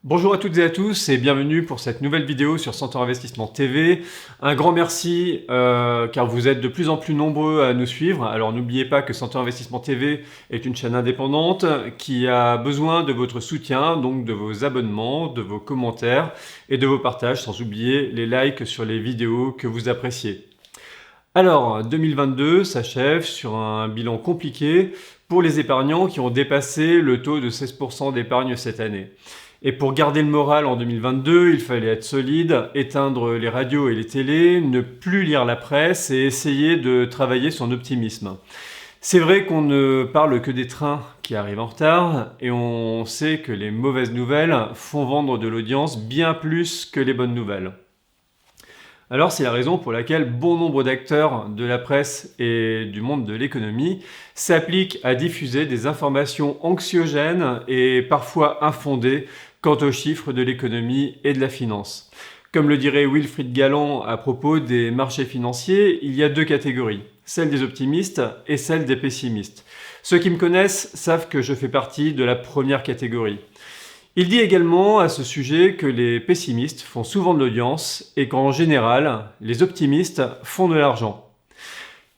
Bonjour à toutes et à tous et bienvenue pour cette nouvelle vidéo sur Centaure Investissement TV. Un grand merci car vous êtes de plus en plus nombreux à nous suivre. Alors n'oubliez pas que Centaure Investissement TV est une chaîne indépendante qui a besoin de votre soutien, donc de vos abonnements, de vos commentaires et de vos partages, sans oublier les likes sur les vidéos que vous appréciez. Alors 2022 s'achève sur un bilan compliqué pour les épargnants qui ont dépassé le taux de 16% d'épargne cette année. Et pour garder le moral en 2022, il fallait être solide, éteindre les radios et les télés, ne plus lire la presse et essayer de travailler son optimisme. C'est vrai qu'on ne parle que des trains qui arrivent en retard et on sait que les mauvaises nouvelles font vendre de l'audience bien plus que les bonnes nouvelles. Alors c'est la raison pour laquelle bon nombre d'acteurs de la presse et du monde de l'économie s'appliquent à diffuser des informations anxiogènes et parfois infondées quant aux chiffres de l'économie et de la finance. Comme le dirait Wilfried Galland à propos des marchés financiers, il y a deux catégories, celle des optimistes et celle des pessimistes. Ceux qui me connaissent savent que je fais partie de la première catégorie. Il dit également à ce sujet que les pessimistes font souvent de l'audience et qu'en général, les optimistes font de l'argent.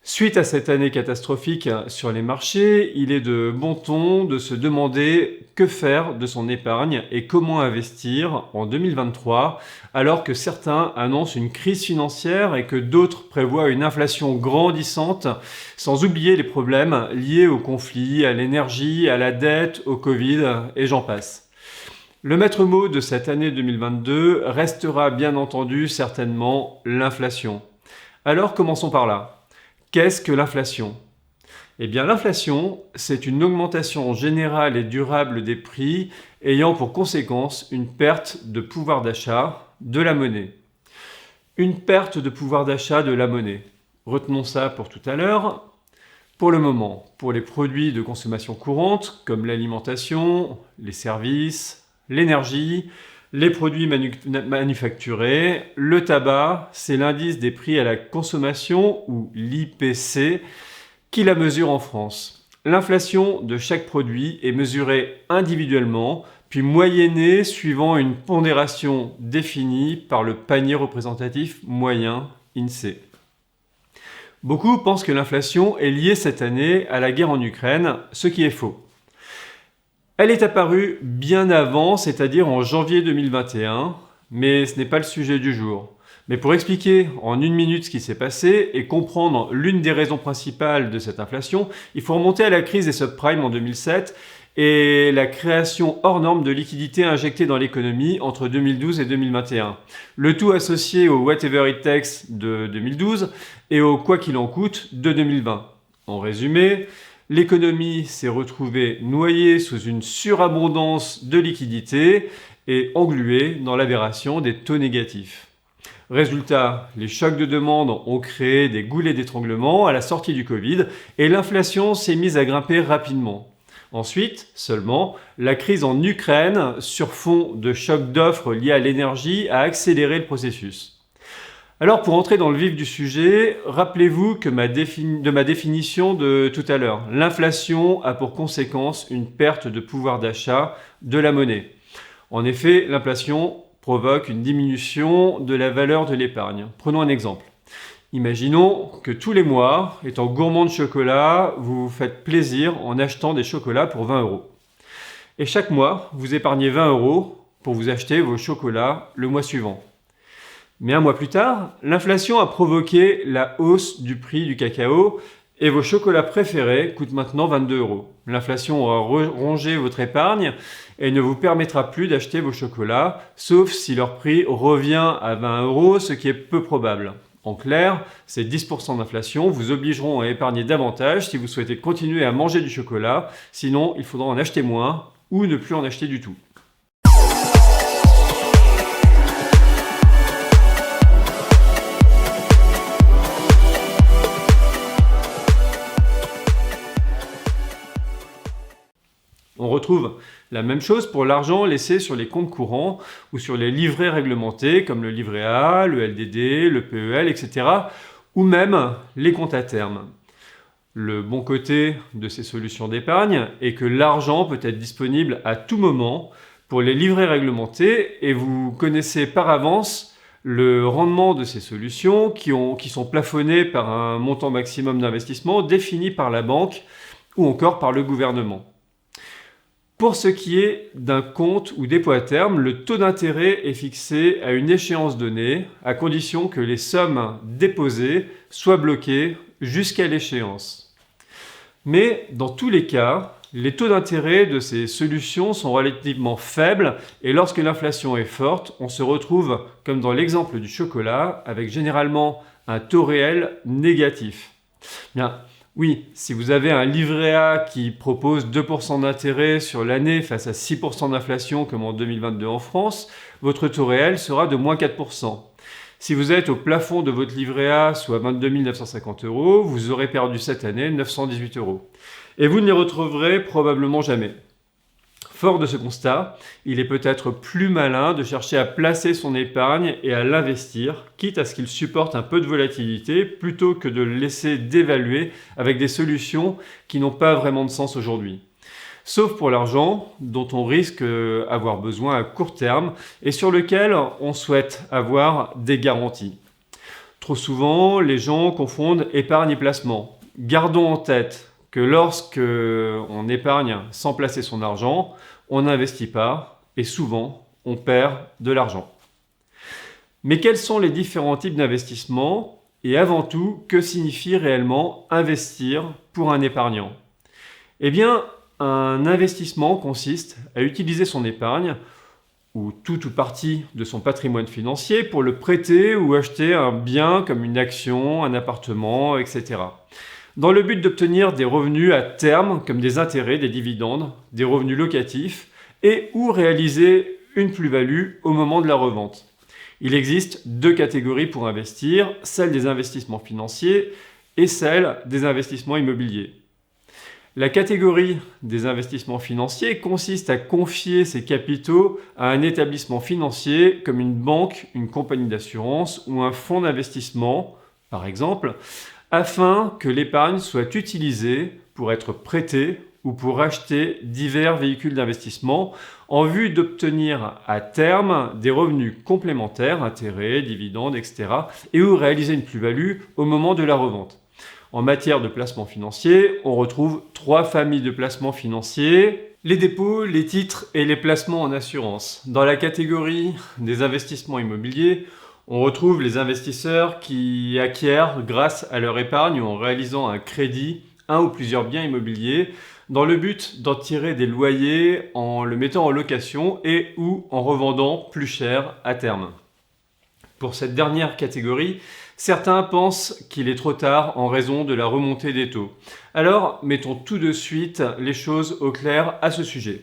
Suite à cette année catastrophique sur les marchés, il est de bon ton de se demander que faire de son épargne et comment investir en 2023, alors que certains annoncent une crise financière et que d'autres prévoient une inflation grandissante, sans oublier les problèmes liés au conflit, à l'énergie, à la dette, au Covid et j'en passe. Le maître mot de cette année 2022 restera bien entendu certainement l'inflation. Alors commençons par là. Qu'est-ce que l'inflation ? Eh bien l'inflation, c'est une augmentation générale et durable des prix ayant pour conséquence une perte de pouvoir d'achat de la monnaie. Une perte de pouvoir d'achat de la monnaie. Retenons ça pour tout à l'heure. Pour le moment, pour les produits de consommation courante comme l'alimentation, les services, l'énergie, les produits manufacturés, le tabac, c'est l'indice des prix à la consommation ou l'IPC qui la mesure en France. L'inflation de chaque produit est mesurée individuellement puis moyennée suivant une pondération définie par le panier représentatif moyen INSEE. Beaucoup pensent que l'inflation est liée cette année à la guerre en Ukraine, ce qui est faux. Elle est apparue bien avant, c'est-à-dire en janvier 2021, mais ce n'est pas le sujet du jour. Mais pour expliquer en une minute ce qui s'est passé et comprendre l'une des raisons principales de cette inflation, il faut remonter à la crise des subprimes en 2007 et la création hors norme de liquidités injectées dans l'économie entre 2012 et 2021. Le tout associé au Whatever It Takes de 2012 et au Quoi qu'il en coûte de 2020. En résumé, l'économie s'est retrouvée noyée sous une surabondance de liquidités et engluée dans l'aberration des taux négatifs. Résultat, les chocs de demande ont créé des goulets d'étranglement à la sortie du Covid et l'inflation s'est mise à grimper rapidement. Ensuite, seulement, la crise en Ukraine, sur fond de choc d'offres liés à l'énergie, a accéléré le processus. Alors pour entrer dans le vif du sujet, rappelez-vous que de ma définition de tout à l'heure. L'inflation a pour conséquence une perte de pouvoir d'achat de la monnaie. En effet, l'inflation provoque une diminution de la valeur de l'épargne. Prenons un exemple. Imaginons que tous les mois, étant gourmand de chocolat, vous vous faites plaisir en achetant des chocolats pour 20 €. Et chaque mois, vous épargnez 20 € pour vous acheter vos chocolats le mois suivant. Mais un mois plus tard, l'inflation a provoqué la hausse du prix du cacao et vos chocolats préférés coûtent maintenant 22 €. L'inflation aura rongé votre épargne et ne vous permettra plus d'acheter vos chocolats, sauf si leur prix revient à 20 €, ce qui est peu probable. En clair, ces 10% d'inflation vous obligeront à épargner davantage si vous souhaitez continuer à manger du chocolat, sinon il faudra en acheter moins ou ne plus en acheter du tout. On retrouve la même chose pour l'argent laissé sur les comptes courants ou sur les livrets réglementés comme le livret A, le LDD, le PEL, etc. ou même les comptes à terme. Le bon côté de ces solutions d'épargne est que l'argent peut être disponible à tout moment pour les livrets réglementés et vous connaissez par avance le rendement de ces solutions qui sont plafonnées par un montant maximum d'investissement défini par la banque ou encore par le gouvernement. Pour ce qui est d'un compte ou dépôt à terme, le taux d'intérêt est fixé à une échéance donnée, à condition que les sommes déposées soient bloquées jusqu'à l'échéance. Mais dans tous les cas, les taux d'intérêt de ces solutions sont relativement faibles et lorsque l'inflation est forte, on se retrouve, comme dans l'exemple du chocolat, avec généralement un taux réel négatif. Bien, oui, si vous avez un livret A qui propose 2% d'intérêt sur l'année face à 6% d'inflation comme en 2022 en France, votre taux réel sera de moins 4%. Si vous êtes au plafond de votre livret A, soit 22 950 €, vous aurez perdu cette année 918 €. Et vous ne les retrouverez probablement jamais. Fort de ce constat, il est peut-être plus malin de chercher à placer son épargne et à l'investir, quitte à ce qu'il supporte un peu de volatilité, plutôt que de le laisser dévaluer avec des solutions qui n'ont pas vraiment de sens aujourd'hui. Sauf pour l'argent, dont on risque d'avoir besoin à court terme et sur lequel on souhaite avoir des garanties. Trop souvent, les gens confondent épargne et placement. Gardons en tête que lorsque on épargne sans placer son argent, on n'investit pas et souvent on perd de l'argent. Mais quels sont les différents types d'investissements et avant tout, que signifie réellement investir pour un épargnant? Eh bien, un investissement consiste à utiliser son épargne ou tout ou partie de son patrimoine financier pour le prêter ou acheter un bien comme une action, un appartement, etc. Dans le but d'obtenir des revenus à terme, comme des intérêts, des dividendes, des revenus locatifs, et ou réaliser une plus-value au moment de la revente. Il existe deux catégories pour investir, celle des investissements financiers et celle des investissements immobiliers. La catégorie des investissements financiers consiste à confier ses capitaux à un établissement financier comme une banque, une compagnie d'assurance ou un fonds d'investissement, par exemple, afin que l'épargne soit utilisée pour être prêtée ou pour acheter divers véhicules d'investissement en vue d'obtenir à terme des revenus complémentaires, intérêts, dividendes, etc. et ou réaliser une plus-value au moment de la revente. En matière de placement financier, on retrouve trois familles de placements financiers: les dépôts, les titres et les placements en assurance. Dans la catégorie des investissements immobiliers, on retrouve les investisseurs qui acquièrent grâce à leur épargne ou en réalisant un crédit, un ou plusieurs biens immobiliers, dans le but d'en tirer des loyers en le mettant en location et ou en revendant plus cher à terme. Pour cette dernière catégorie, certains pensent qu'il est trop tard en raison de la remontée des taux. Alors, mettons tout de suite les choses au clair à ce sujet.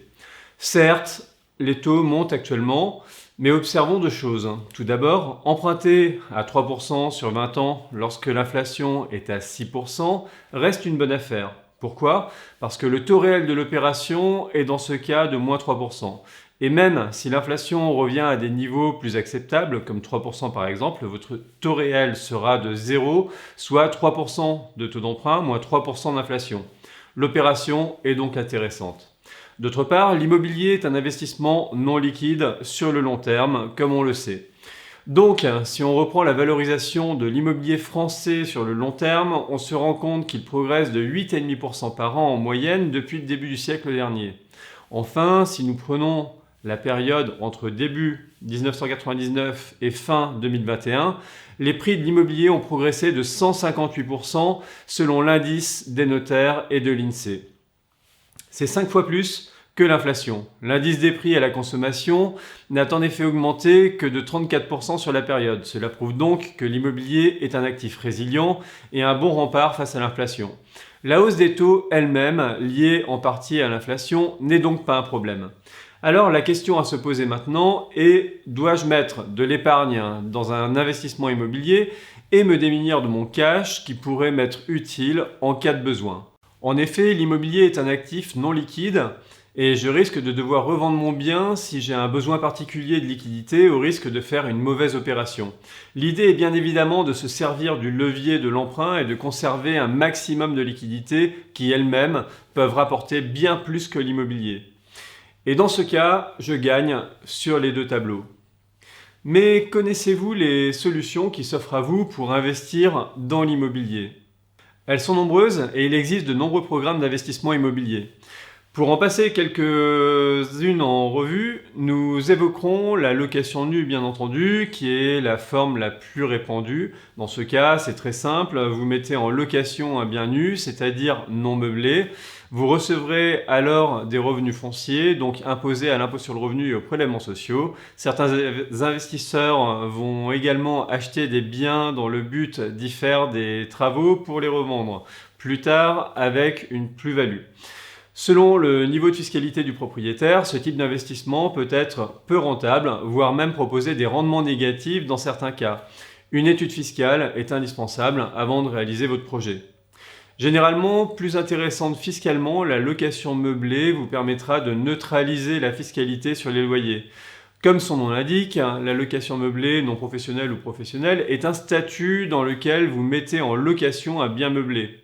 Certes, les taux montent actuellement, mais observons deux choses. Tout d'abord, emprunter à 3% sur 20 ans lorsque l'inflation est à 6% reste une bonne affaire. Pourquoi? Parce que le taux réel de l'opération est dans ce cas de moins 3%. Et même si l'inflation revient à des niveaux plus acceptables, comme 3% par exemple, votre taux réel sera de 0, soit 3% de taux d'emprunt, moins 3% d'inflation. L'opération est donc intéressante. D'autre part, l'immobilier est un investissement non liquide sur le long terme, comme on le sait. Donc, si on reprend la valorisation de l'immobilier français sur le long terme, on se rend compte qu'il progresse de 8,5% par an en moyenne depuis le début du siècle dernier. Enfin, si nous prenons la période entre début 1999 et fin 2021, les prix de l'immobilier ont progressé de 158% selon l'indice des notaires et de l'INSEE. C'est 5 fois plus que l'inflation. L'indice des prix à la consommation n'a en effet augmenté que de 34% sur la période. Cela prouve donc que l'immobilier est un actif résilient et un bon rempart face à l'inflation. La hausse des taux elle-même, liée en partie à l'inflation, n'est donc pas un problème. Alors la question à se poser maintenant est: dois-je mettre de l'épargne dans un investissement immobilier et me démunir de mon cash qui pourrait m'être utile en cas de besoin? En effet, l'immobilier est un actif non liquide et je risque de devoir revendre mon bien si j'ai un besoin particulier de liquidité au risque de faire une mauvaise opération. L'idée est bien évidemment de se servir du levier de l'emprunt et de conserver un maximum de liquidités qui elles-mêmes peuvent rapporter bien plus que l'immobilier. Et dans ce cas, je gagne sur les deux tableaux. Mais connaissez-vous les solutions qui s'offrent à vous pour investir dans l'immobilier? Elles sont nombreuses et il existe de nombreux programmes d'investissement immobilier. Pour en passer quelques-unes en revue, nous évoquerons la location nue, bien entendu, qui est la forme la plus répandue. Dans ce cas, c'est très simple, vous mettez en location un bien nu, c'est-à-dire non meublé. Vous recevrez alors des revenus fonciers, donc imposés à l'impôt sur le revenu et aux prélèvements sociaux. Certains investisseurs vont également acheter des biens dans le but d'y faire des travaux pour les revendre plus tard avec une plus-value. Selon le niveau de fiscalité du propriétaire, ce type d'investissement peut être peu rentable, voire même proposer des rendements négatifs dans certains cas. Une étude fiscale est indispensable avant de réaliser votre projet. Généralement, plus intéressante fiscalement, la location meublée vous permettra de neutraliser la fiscalité sur les loyers. Comme son nom l'indique, la location meublée non professionnelle ou professionnelle est un statut dans lequel vous mettez en location un bien meublé.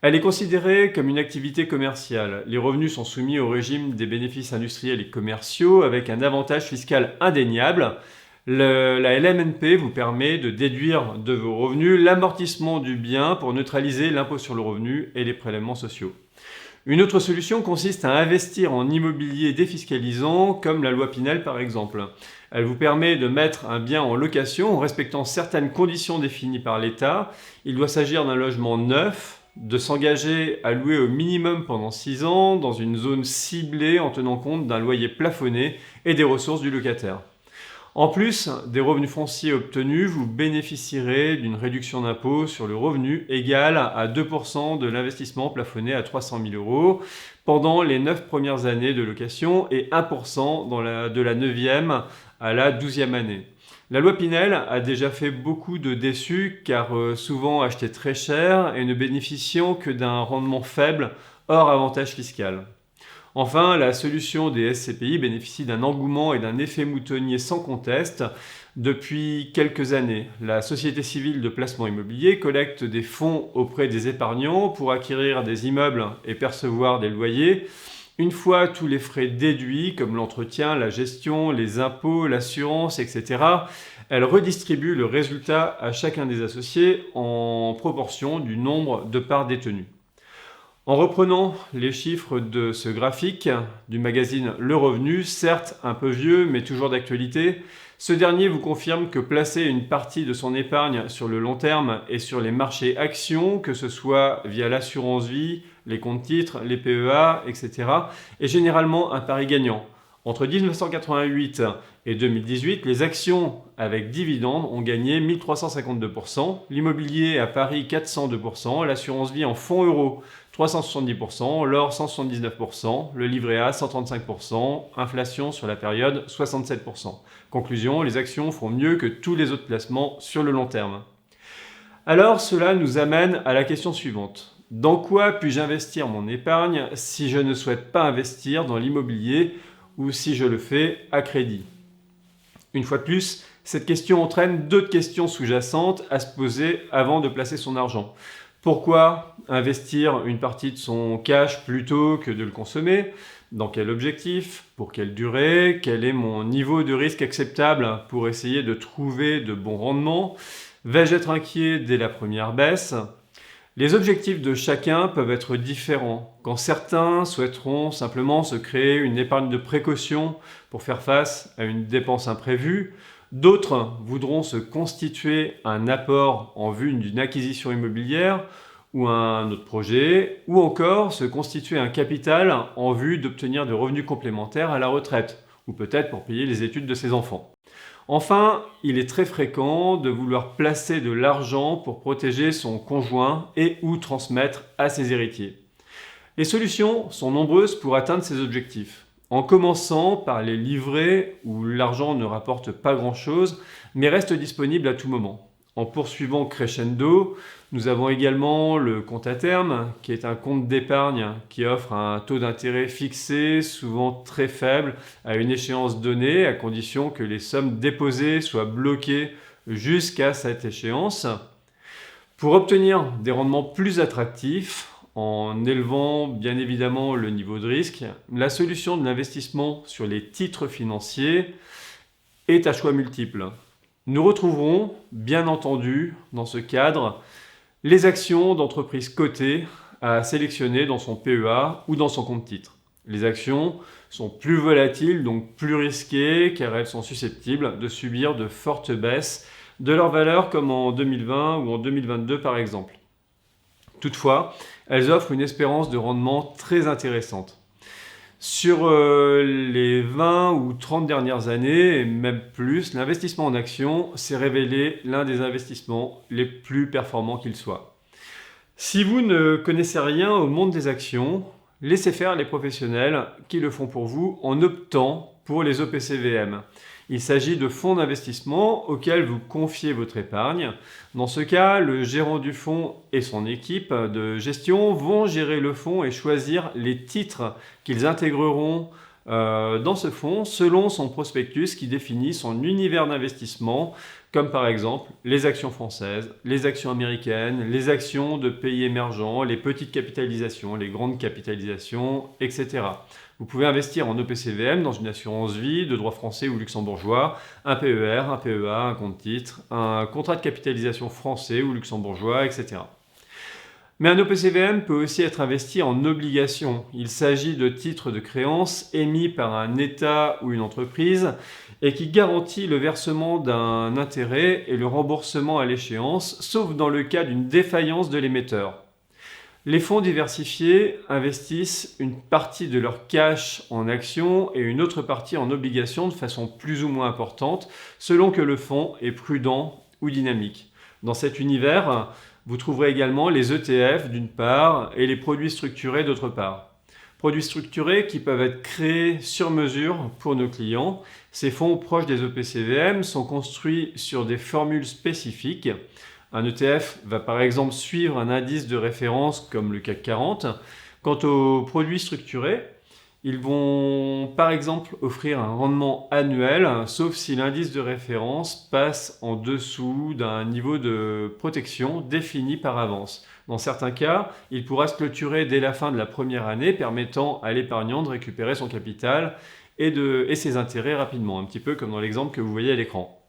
Elle est considérée comme une activité commerciale. Les revenus sont soumis au régime des bénéfices industriels et commerciaux avec un avantage fiscal indéniable. La LMNP vous permet de déduire de vos revenus l'amortissement du bien pour neutraliser l'impôt sur le revenu et les prélèvements sociaux. Une autre solution consiste à investir en immobilier défiscalisant, comme la loi Pinel par exemple. Elle vous permet de mettre un bien en location en respectant certaines conditions définies par l'État. Il doit s'agir d'un logement neuf, de s'engager à louer au minimum pendant 6 ans dans une zone ciblée en tenant compte d'un loyer plafonné et des ressources du locataire. En plus des revenus fonciers obtenus, vous bénéficierez d'une réduction d'impôt sur le revenu égale à 2% de l'investissement plafonné à 300 000 € pendant les 9 premières années de location et 1% de la 9e à la 12e année. La loi Pinel a déjà fait beaucoup de déçus car souvent achetés très cher et ne bénéficiant que d'un rendement faible hors avantage fiscal. Enfin, la solution des SCPI bénéficie d'un engouement et d'un effet moutonnier sans conteste depuis quelques années. La Société civile de placement immobilier collecte des fonds auprès des épargnants pour acquérir des immeubles et percevoir des loyers. Une fois tous les frais déduits, comme l'entretien, la gestion, les impôts, l'assurance, etc., elle redistribue le résultat à chacun des associés en proportion du nombre de parts détenues. En reprenant les chiffres de ce graphique du magazine Le Revenu, certes un peu vieux mais toujours d'actualité, ce dernier vous confirme que placer une partie de son épargne sur le long terme et sur les marchés actions, que ce soit via l'assurance vie, les comptes titres, les PEA, etc., est généralement un pari gagnant. Entre 1988 et 2018, les actions avec dividendes ont gagné 1352%, l'immobilier à Paris 402%, l'assurance vie en fonds euros 370%, l'or 179%, le livret A 135%, inflation sur la période 67%. Conclusion, les actions font mieux que tous les autres placements sur le long terme. Alors cela nous amène à la question suivante. Dans quoi puis-je investir mon épargne si je ne souhaite pas investir dans l'immobilier ou si je le fais à crédit? Une fois de plus, cette question entraîne d'autres questions sous-jacentes à se poser avant de placer son argent. Pourquoi investir une partie de son cash plutôt que de le consommer? Dans quel objectif? Pour quelle durée? Quel est mon niveau de risque acceptable pour essayer de trouver de bons rendements? Vais-je être inquiet dès la première baisse? Les objectifs de chacun peuvent être différents. Quand certains souhaiteront simplement se créer une épargne de précaution pour faire face à une dépense imprévue, d'autres voudront se constituer un apport en vue d'une acquisition immobilière ou un autre projet, ou encore se constituer un capital en vue d'obtenir de revenus complémentaires à la retraite, ou peut-être pour payer les études de ses enfants. Enfin, il est très fréquent de vouloir placer de l'argent pour protéger son conjoint et ou transmettre à ses héritiers. Les solutions sont nombreuses pour atteindre ces objectifs. En commençant par les livrets où l'argent ne rapporte pas grand-chose, mais reste disponible à tout moment. En poursuivant crescendo, nous avons également le compte à terme, qui est un compte d'épargne qui offre un taux d'intérêt fixé, souvent très faible, à une échéance donnée, à condition que les sommes déposées soient bloquées jusqu'à cette échéance. Pour obtenir des rendements plus attractifs, en élevant bien évidemment le niveau de risque, la solution de l'investissement sur les titres financiers est à choix multiples. Nous retrouverons, bien entendu, dans ce cadre, les actions d'entreprises cotées à sélectionner dans son PEA ou dans son compte titre. Les actions sont plus volatiles, donc plus risquées, car elles sont susceptibles de subir de fortes baisses de leur valeur, comme en 2020 ou en 2022 par exemple. Toutefois, elles offrent une espérance de rendement très intéressante. Sur les 20 ou 30 dernières années, et même plus, l'investissement en actions s'est révélé l'un des investissements les plus performants qu'il soit. Si vous ne connaissez rien au monde des actions, laissez faire les professionnels qui le font pour vous en optant pour les OPCVM. Il s'agit de fonds d'investissement auxquels vous confiez votre épargne. Dans ce cas, le gérant du fonds et son équipe de gestion vont gérer le fonds et choisir les titres qu'ils intégreront dans ce fonds selon son prospectus qui définit son univers d'investissement, comme par exemple les actions françaises, les actions américaines, les actions de pays émergents, les petites capitalisations, les grandes capitalisations, etc. Vous pouvez investir en OPCVM dans une assurance vie de droit français ou luxembourgeois, un PER, un PEA, un compte titre, un contrat de capitalisation français ou luxembourgeois, etc. Mais un OPCVM peut aussi être investi en obligations. Il s'agit de titres de créance émis par un État ou une entreprise et qui garantit le versement d'un intérêt et le remboursement à l'échéance, sauf dans le cas d'une défaillance de l'émetteur. Les fonds diversifiés investissent une partie de leur cash en actions et une autre partie en obligations de façon plus ou moins importante, selon que le fonds est prudent ou dynamique. Dans cet univers, vous trouverez également les ETF d'une part et les produits structurés d'autre part. Produits structurés qui peuvent être créés sur mesure pour nos clients. Ces fonds proches des OPCVM sont construits sur des formules spécifiques. Un ETF va par exemple suivre un indice de référence comme le CAC 40. Quant aux produits structurés, ils vont par exemple offrir un rendement annuel, sauf si l'indice de référence passe en dessous d'un niveau de protection défini par avance. Dans certains cas, il pourra se clôturer dès la fin de la première année, permettant à l'épargnant de récupérer son capital et ses intérêts rapidement, un petit peu comme dans l'exemple que vous voyez à l'écran.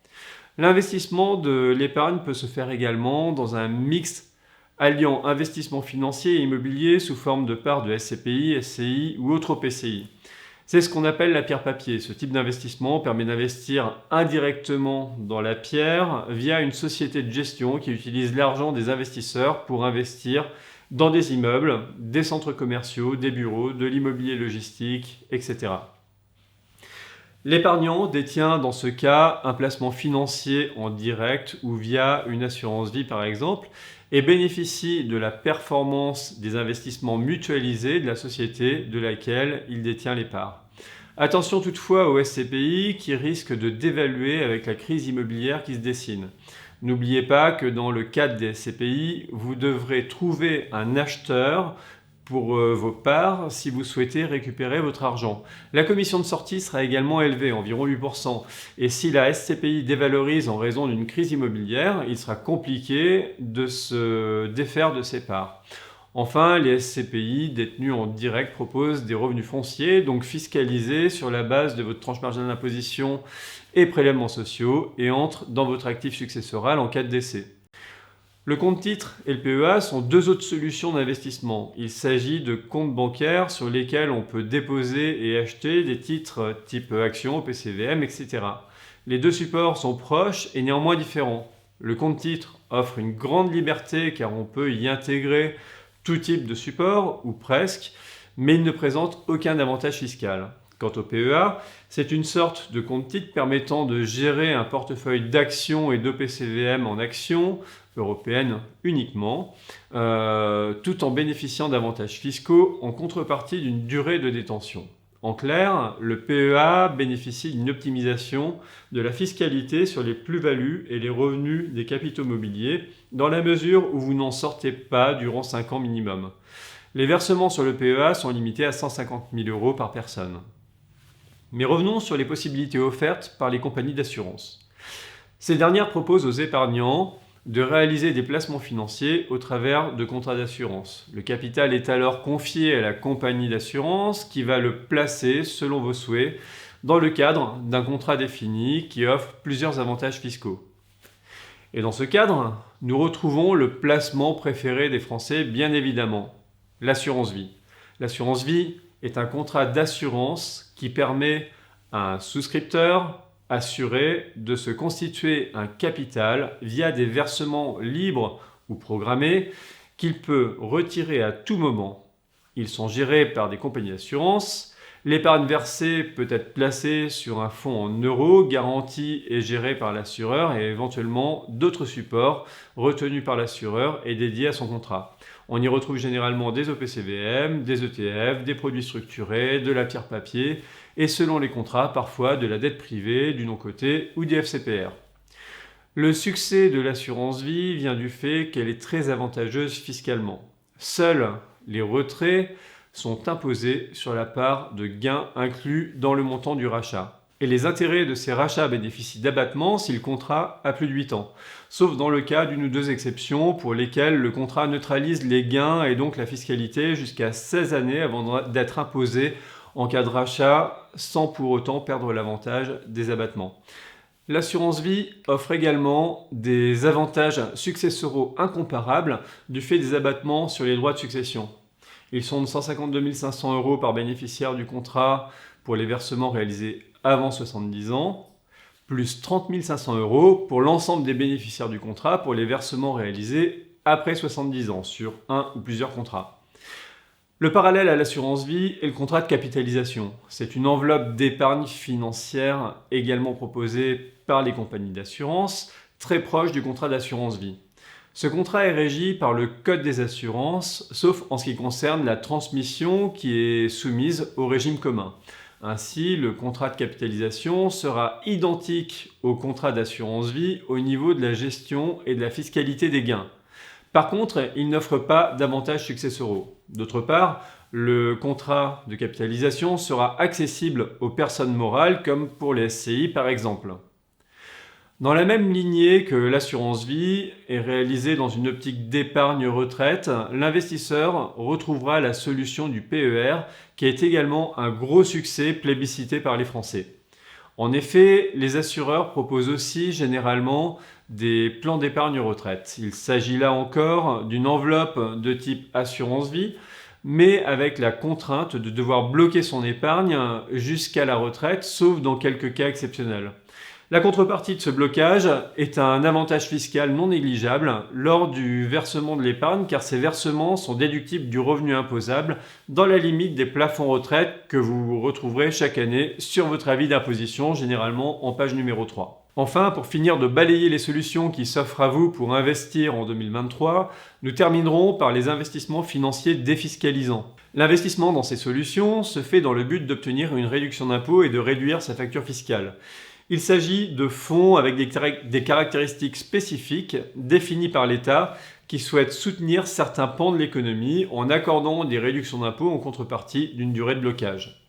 L'investissement de l'épargne peut se faire également dans un mix alliant investissement financier et immobilier sous forme de parts de SCPI, SCI ou autres OPCI. C'est ce qu'on appelle la pierre papier. Ce type d'investissement permet d'investir indirectement dans la pierre via une société de gestion qui utilise l'argent des investisseurs pour investir dans des immeubles, des centres commerciaux, des bureaux, de l'immobilier logistique, etc. L'épargnant détient dans ce cas un placement financier en direct ou via une assurance vie par exemple et bénéficie de la performance des investissements mutualisés de la société de laquelle il détient les parts. Attention toutefois aux SCPI qui risquent de dévaluer avec la crise immobilière qui se dessine. N'oubliez pas que dans le cadre des SCPI, vous devrez trouver un acheteur pour vos parts si vous souhaitez récupérer votre argent. La commission de sortie sera également élevée, environ 8%. Et si la SCPI dévalorise en raison d'une crise immobilière, il sera compliqué de se défaire de ses parts. Enfin, les SCPI détenus en direct proposent des revenus fonciers, donc fiscalisés sur la base de votre tranche marginale d'imposition et prélèvements sociaux, et entrent dans votre actif successoral en cas de décès. Le compte titre et le PEA sont deux autres solutions d'investissement. Il s'agit de comptes bancaires sur lesquels on peut déposer et acheter des titres type actions, OPCVM, etc. Les deux supports sont proches et néanmoins différents. Le compte titre offre une grande liberté car on peut y intégrer tout type de support, ou presque, mais il ne présente aucun avantage fiscal. Quant au PEA, c'est une sorte de compte titre permettant de gérer un portefeuille d'actions et d'OPCVM en actions, européennes uniquement, tout en bénéficiant d'avantages fiscaux en contrepartie d'une durée de détention. En clair, le PEA bénéficie d'une optimisation de la fiscalité sur les plus-values et les revenus des capitaux mobiliers, dans la mesure où vous n'en sortez pas durant 5 ans minimum. Les versements sur le PEA sont limités à 150 000 € par personne. Mais revenons sur les possibilités offertes par les compagnies d'assurance. Ces dernières proposent aux épargnants de réaliser des placements financiers au travers de contrats d'assurance. Le capital est alors confié à la compagnie d'assurance qui va le placer selon vos souhaits dans le cadre d'un contrat défini qui offre plusieurs avantages fiscaux. Et dans ce cadre, nous retrouvons le placement préféré des Français, bien évidemment, l'assurance vie. L'assurance vie est un contrat d'assurance qui permet à un souscripteur assuré de se constituer un capital via des versements libres ou programmés qu'il peut retirer à tout moment. Ils sont gérés par des compagnies d'assurance. L'épargne versée peut être placée sur un fonds en euros, garanti et géré par l'assureur et éventuellement d'autres supports retenus par l'assureur et dédiés à son contrat. On y retrouve généralement des OPCVM, des ETF, des produits structurés, de la pierre papier et selon les contrats, parfois de la dette privée, du non-coté ou des FCPR. Le succès de l'assurance vie vient du fait qu'elle est très avantageuse fiscalement. Seuls les retraits sont imposés sur la part de gains inclus dans le montant du rachat. Et les intérêts de ces rachats bénéficient d'abattement si le contrat a plus de 8 ans, sauf dans le cas d'une ou deux exceptions pour lesquelles le contrat neutralise les gains et donc la fiscalité jusqu'à 16 années avant d'être imposé en cas de rachat sans pour autant perdre l'avantage des abattements. L'assurance vie offre également des avantages successoraux incomparables du fait des abattements sur les droits de succession. Ils sont de 152 500 € par bénéficiaire du contrat pour les versements réalisés avant 70 ans, plus 30 500 € pour l'ensemble des bénéficiaires du contrat pour les versements réalisés après 70 ans sur un ou plusieurs contrats. Le parallèle à l'assurance vie est le contrat de capitalisation. C'est une enveloppe d'épargne financière également proposée par les compagnies d'assurance, très proche du contrat d'assurance vie. Ce contrat est régi par le Code des assurances, sauf en ce qui concerne la transmission qui est soumise au régime commun. Ainsi, le contrat de capitalisation sera identique au contrat d'assurance vie au niveau de la gestion et de la fiscalité des gains. Par contre, il n'offre pas d'avantages successoraux. D'autre part, le contrat de capitalisation sera accessible aux personnes morales comme pour les SCI par exemple. Dans la même lignée que l'assurance vie est réalisée dans une optique d'épargne retraite, l'investisseur retrouvera la solution du PER qui est également un gros succès plébiscité par les Français. En effet, les assureurs proposent aussi généralement des plans d'épargne retraite. Il s'agit là encore d'une enveloppe de type assurance vie, mais avec la contrainte de devoir bloquer son épargne jusqu'à la retraite, sauf dans quelques cas exceptionnels. La contrepartie de ce blocage est un avantage fiscal non négligeable lors du versement de l'épargne car ces versements sont déductibles du revenu imposable dans la limite des plafonds retraite que vous retrouverez chaque année sur votre avis d'imposition, généralement en page numéro 3. Enfin, pour finir de balayer les solutions qui s'offrent à vous pour investir en 2023, nous terminerons par les investissements financiers défiscalisants. L'investissement dans ces solutions se fait dans le but d'obtenir une réduction d'impôt et de réduire sa facture fiscale. Il s'agit de fonds avec des caractéristiques spécifiques définies par l'État qui souhaite soutenir certains pans de l'économie en accordant des réductions d'impôts en contrepartie d'une durée de blocage.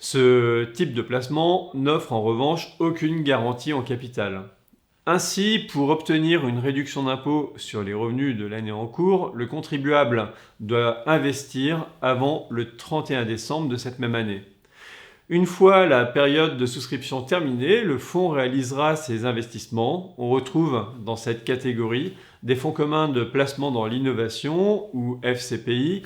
Ce type de placement n'offre en revanche aucune garantie en capital. Ainsi, pour obtenir une réduction d'impôt sur les revenus de l'année en cours, le contribuable doit investir avant le 31 décembre de cette même année. Une fois la période de souscription terminée, le fonds réalisera ses investissements. On retrouve dans cette catégorie des fonds communs de placement dans l'innovation ou FCPI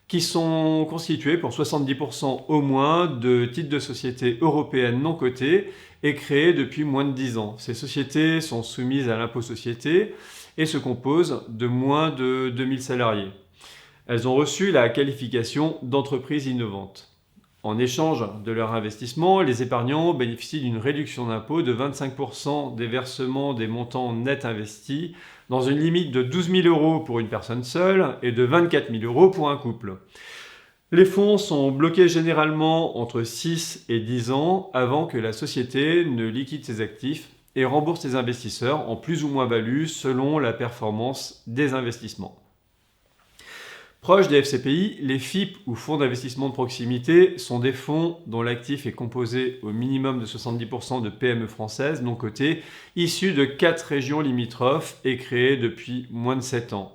qui sont constitués pour 70% au moins de titres de sociétés européennes non cotées et créés depuis moins de 10 ans. Ces sociétés sont soumises à l'impôt société et se composent de moins de 2000 salariés. Elles ont reçu la qualification d'entreprise innovante. En échange de leur investissement, les épargnants bénéficient d'une réduction d'impôt de 25% des versements des montants nets investis dans une limite de 12 000 € pour une personne seule et de 24 000 € pour un couple. Les fonds sont bloqués généralement entre 6 et 10 ans avant que la société ne liquide ses actifs et rembourse ses investisseurs en plus ou moins value selon la performance des investissements. Proches des FCPI, les FIP ou fonds d'investissement de proximité sont des fonds dont l'actif est composé au minimum de 70% de PME françaises non cotées, issus de 4 régions limitrophes et créées depuis moins de 7 ans.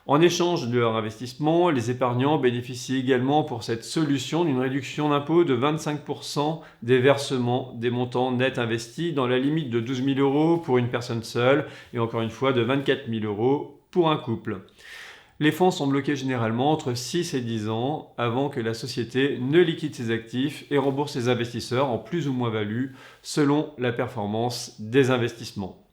En échange de leur investissement, les épargnants bénéficient également pour cette solution d'une réduction d'impôt de 25% des versements des montants nets investis dans la limite de 12 000 euros pour une personne seule et encore une fois de 24 000 euros pour un couple. Les fonds sont bloqués généralement entre 6 et 10 ans avant que la société ne liquide ses actifs et rembourse ses investisseurs en plus ou moins value selon la performance des investissements.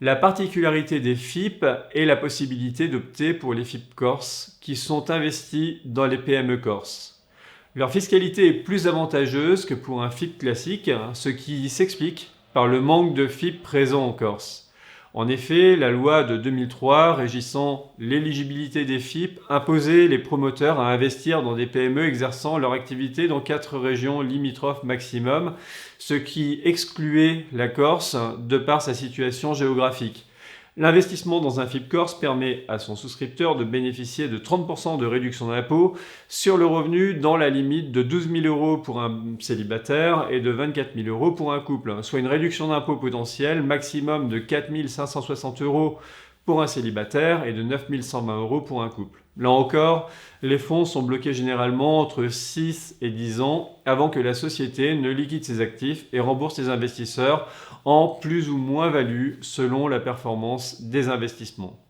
La particularité des FIP est la possibilité d'opter pour les FIP Corse qui sont investis dans les PME corses. Leur fiscalité est plus avantageuse que pour un FIP classique, ce qui s'explique par le manque de FIP présents en Corse. En effet, la loi de 2003 régissant l'éligibilité des FIP imposait les promoteurs à investir dans des PME exerçant leur activité dans 4 régions limitrophes maximum, ce qui excluait la Corse de par sa situation géographique. L'investissement dans un FIP Corse permet à son souscripteur de bénéficier de 30% de réduction d'impôt sur le revenu dans la limite de 12 000 euros pour un célibataire et de 24 000 euros pour un couple, soit une réduction d'impôt potentielle maximum de 4 560 euros pour un célibataire et de 9 120 euros pour un couple. Là encore, les fonds sont bloqués généralement entre 6 et 10 ans avant que la société ne liquide ses actifs et rembourse ses investisseurs en plus ou moins value selon la performance des investissements.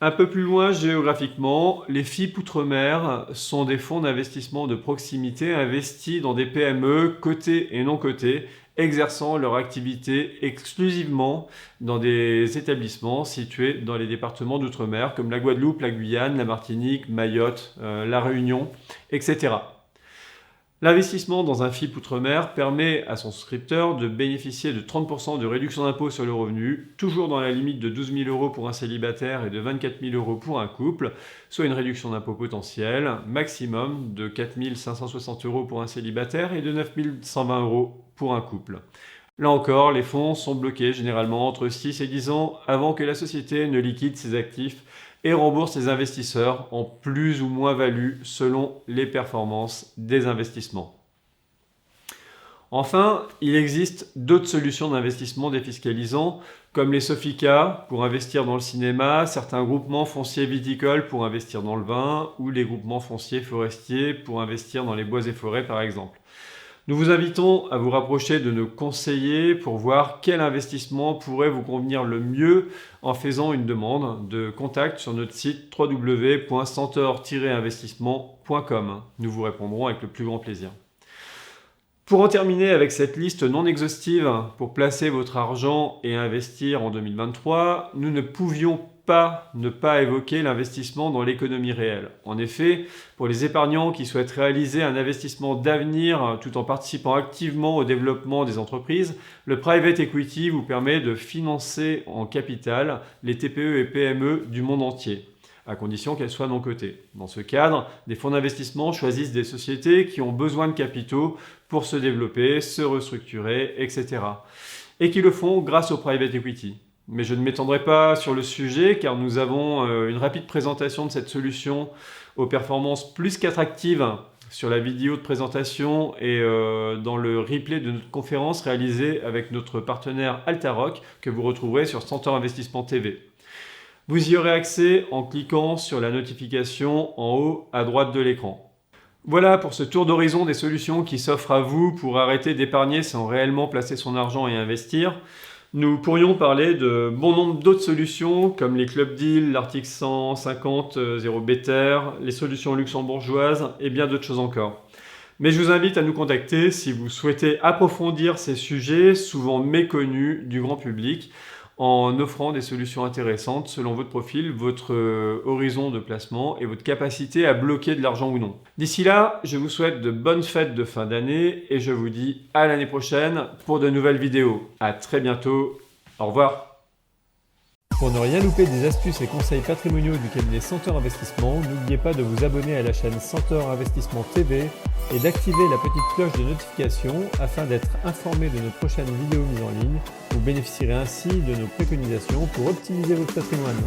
Un peu plus loin géographiquement, les FIP Outre-mer sont des fonds d'investissement de proximité investis dans des PME cotées et non cotées, exerçant leur activité exclusivement dans des établissements situés dans les départements d'outre-mer comme la Guadeloupe, la Guyane, la Martinique, Mayotte, la Réunion, etc. L'investissement dans un FIP Outre-mer permet à son souscripteur de bénéficier de 30% de réduction d'impôt sur le revenu, toujours dans la limite de 12 000 euros pour un célibataire et de 24 000 euros pour un couple, soit une réduction d'impôt potentielle maximum de 4 560 euros pour un célibataire et de 9 120 euros pour un couple. Là encore, les fonds sont bloqués généralement entre 6 et 10 ans avant que la société ne liquide ses actifs et rembourse ses investisseurs en plus ou moins value selon les performances des investissements. Enfin, il existe d'autres solutions d'investissement défiscalisant comme les Sofica pour investir dans le cinéma, certains groupements fonciers viticoles pour investir dans le vin ou les groupements fonciers forestiers pour investir dans les bois et forêts par exemple. Nous vous invitons à vous rapprocher de nos conseillers pour voir quel investissement pourrait vous convenir le mieux en faisant une demande de contact sur notre site www.centaure-investissement.com. Nous vous répondrons avec le plus grand plaisir. Pour en terminer avec cette liste non exhaustive pour placer votre argent et investir en 2023, nous ne pouvions pas ne pas évoquer l'investissement dans l'économie réelle. En effet, pour les épargnants qui souhaitent réaliser un investissement d'avenir tout en participant activement au développement des entreprises, le private equity vous permet de financer en capital les TPE et PME du monde entier, à condition qu'elles soient non cotées. Dans ce cadre, des fonds d'investissement choisissent des sociétés qui ont besoin de capitaux pour se développer, se restructurer, etc. et qui le font grâce au private equity. Mais je ne m'étendrai pas sur le sujet car nous avons une rapide présentation de cette solution aux performances plus qu'attractives sur la vidéo de présentation et dans le replay de notre conférence réalisée avec notre partenaire Altaroc que vous retrouverez sur Centaure Investissement TV. Vous y aurez accès en cliquant sur la notification en haut à droite de l'écran. Voilà pour ce tour d'horizon des solutions qui s'offrent à vous pour arrêter d'épargner sans réellement placer son argent et investir. Nous pourrions parler de bon nombre d'autres solutions comme les club deals, l'article 150, 0 Better, les solutions luxembourgeoises et bien d'autres choses encore. Mais je vous invite à nous contacter si vous souhaitez approfondir ces sujets souvent méconnus du grand public en offrant des solutions intéressantes selon votre profil, votre horizon de placement et votre capacité à bloquer de l'argent ou non. D'ici là, je vous souhaite de bonnes fêtes de fin d'année et je vous dis à l'année prochaine pour de nouvelles vidéos. À très bientôt. Au revoir. Pour ne rien louper des astuces et conseils patrimoniaux du cabinet Centaure Investissement, n'oubliez pas de vous abonner à la chaîne Centaure Investissement TV et d'activer la petite cloche de notification afin d'être informé de nos prochaines vidéos mises en ligne. Vous bénéficierez ainsi de nos préconisations pour optimiser votre patrimoine.